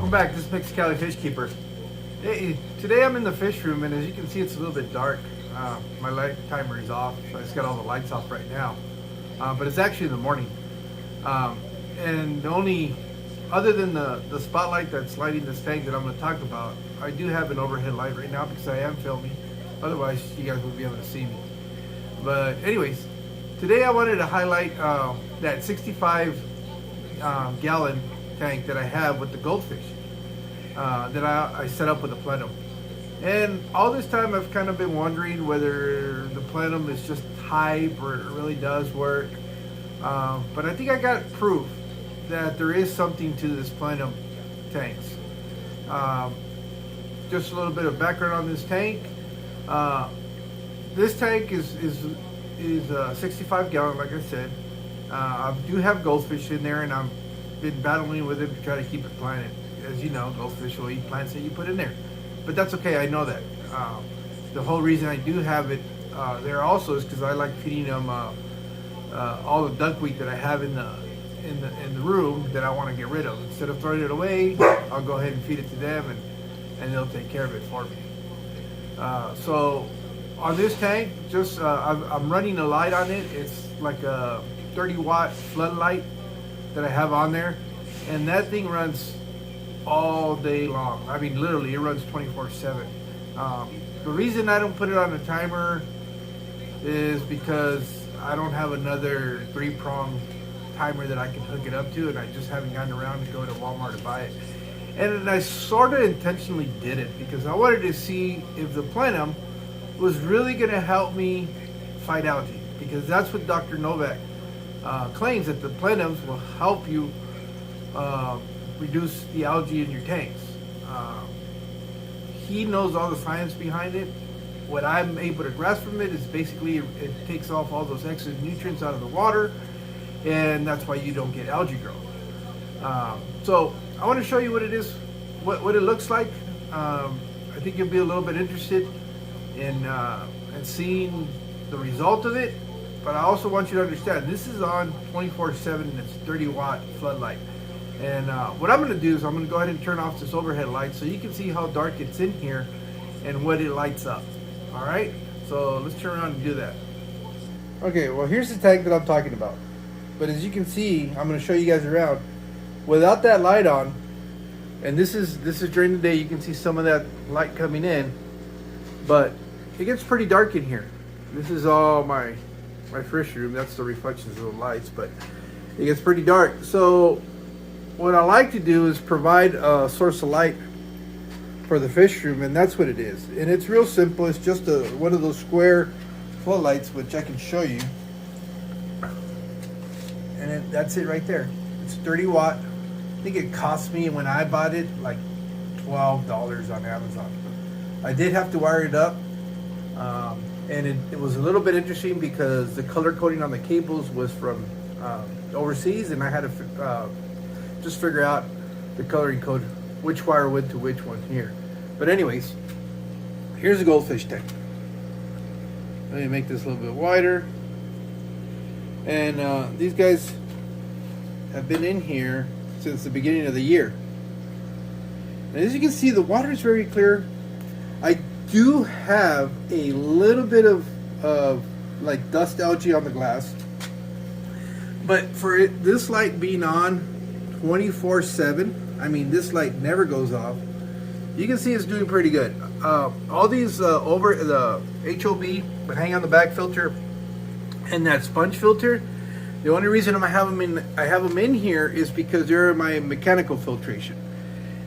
Welcome back. This is Mexicali Fish Keeper. Hey, today I'm in the fish room, and as you can see, it's a little bit dark. My light timer is off, so I just got all the lights off right now. But it's actually in the morning. And the only, other than the spotlight that's lighting this tank that I'm going to talk about, I do have an overhead light right now because I am filming. Otherwise, you guys wouldn't be able to see me. But anyways, today I wanted to highlight that 65 gallon tank that I have with the goldfish that I set up with the Plenum. And all this time I've kind of been wondering whether the Plenum is just hype or it really does work. But I think I got proof that there is something to this Plenum tanks. Just a little bit of background on this tank. This tank is 65 gallon, like I said. I do have goldfish in there, and I've been battling with it to try to keep it planted. As you know, goldfish will eat plants that you put in there, but that's okay. I know that. The whole reason I do have it there also is because I like feeding them all the duckweed that I have in the room that I want to get rid of. Instead of throwing it away, I'll go ahead and feed it to them, and they'll take care of it for me. So on this tank, just I'm running a light on it. It's like a 30-watt floodlight that I have on there, and that thing runs all day long. I mean, literally, it runs 24/7. The reason I don't put it on a timer is because I don't have another 3-prong timer that I can hook it up to, and I just haven't gotten around to go to Walmart to buy it. And I sort of intentionally did it because I wanted to see if the Plenum was really going to help me fight algae, because that's what Dr. Novak claims, that the Plenums will help you reduce the algae in your tanks. He knows all the science behind it. What I'm able to grasp from it is basically it takes off all those excess nutrients out of the water, and that's why you don't get algae growth. So I want to show you what it is, what it looks like. I think you'll be a little bit interested in seeing the result of it. But I also want you to understand, this is on 24/7, and it's 30-watt floodlight. And what I'm going to do is I'm going to go ahead and turn off this overhead light so you can see how dark it's in here and what it lights up. All right, so let's turn around and do that. Okay, well, here's the tank that I'm talking about. But as you can see, I'm going to show you guys around. Without that light on, and this is during the day, you can see some of that light coming in, but it gets pretty dark in here. This is all my fish room. That's the reflections of the lights, but it gets pretty dark. So what I like to do is provide a source of light for the fish room, and that's what it is. And it's real simple. It's just one of those square floodlights, which I can show you. And that's it right there. It's 30 watt. I think it cost me, when I bought it, like $12 on Amazon. I did have to wire it up, and it was a little bit interesting because the color coding on the cables was from overseas, and I had to just figure out the coloring code, which wire went to which one here. But anyways, here's a goldfish tank. Let me make this a little bit wider. And these guys have been in here since the beginning of the year. And as you can see, the water is very clear. I do have a little bit of like dust algae on the glass, but for this light being on 24/7, I mean, this light never goes off. You can see it's doing pretty good. All these over the HOB that hang on the back filter and that sponge filter, the only reason I have them in here is because they're my mechanical filtration.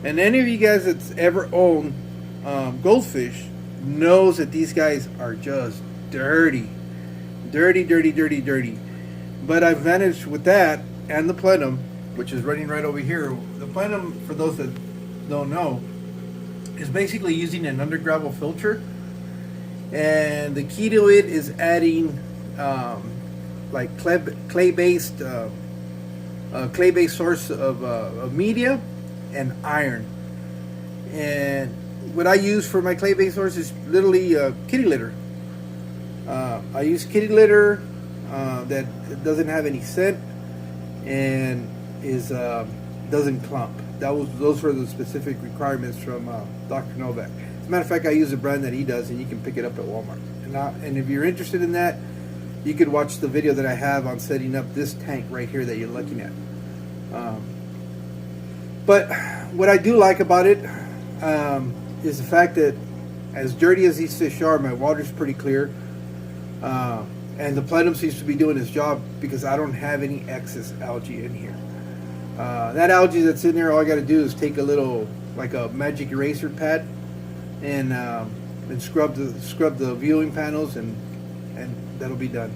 And any of you guys that's ever owned goldfish knows that these guys are just dirty. But I've managed with that and the Plenum, which is running right over here. The Plenum, for those that don't know, is basically using an undergravel filter, and the key to it is adding like clay-based source of media and iron. And what I use for my clay-based source is literally kitty litter. I use kitty litter that doesn't have any scent and doesn't clump. those were the specific requirements from Dr. Novak. As a matter of fact, I use a brand that he does, and you can pick it up at Walmart. And if you're interested in that, you could watch the video that I have on setting up this tank right here that you're looking at. But what I do like about it is the fact that, as dirty as these fish are, my water's pretty clear. And the Plenum seems to be doing its job because I don't have any excess algae in here. That algae that's in there, all I got to do is take a little, like a magic eraser pad, and scrub the viewing panels, and that'll be done.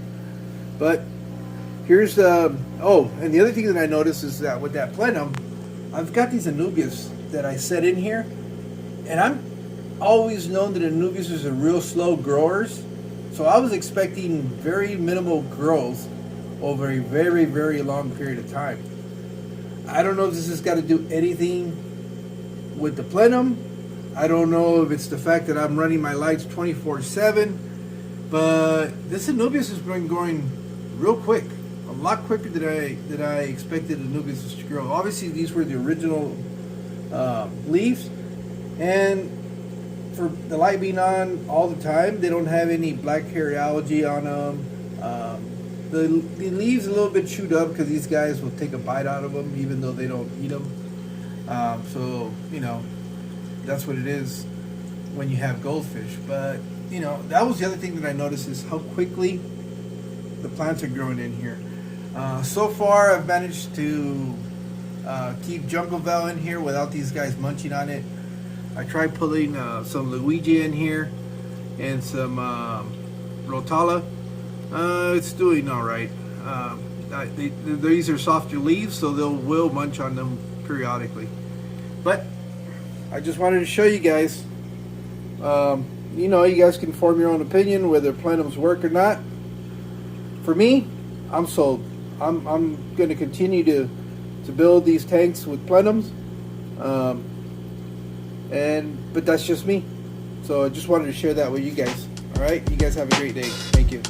But here's and the other thing that I noticed is that with that Plenum, I've got these Anubias that I set in here, and I'm always known that Anubias are real slow growers, so I was expecting very minimal growth over a very, very long period of time. I don't know if this has got to do anything with the Plenum. I don't know if it's the fact that I'm running my lights 24/7, but this Anubias has been growing real quick, a lot quicker than I expected Anubias to grow. Obviously, these were the original leaves, and for the light being on all the time, they don't have any black-haired algae on them. The leaves a little bit chewed up because these guys will take a bite out of them even though they don't eat them. So, you know, that's what it is when you have goldfish. But, you know, that was the other thing that I noticed is how quickly the plants are growing in here. So far, I've managed to keep Jungle Val in here without these guys munching on it. I tried pulling some Luigi in here and some Rotala. It's doing all right. These are softer leaves, so will munch on them periodically. But I just wanted to show you guys. You know, you guys can form your own opinion whether Plenums work or not. For me, I'm sold. I'm going to continue to build these tanks with Plenums. But that's just me. So I just wanted to share that with you guys. All right, you guys have a great day. Thank you.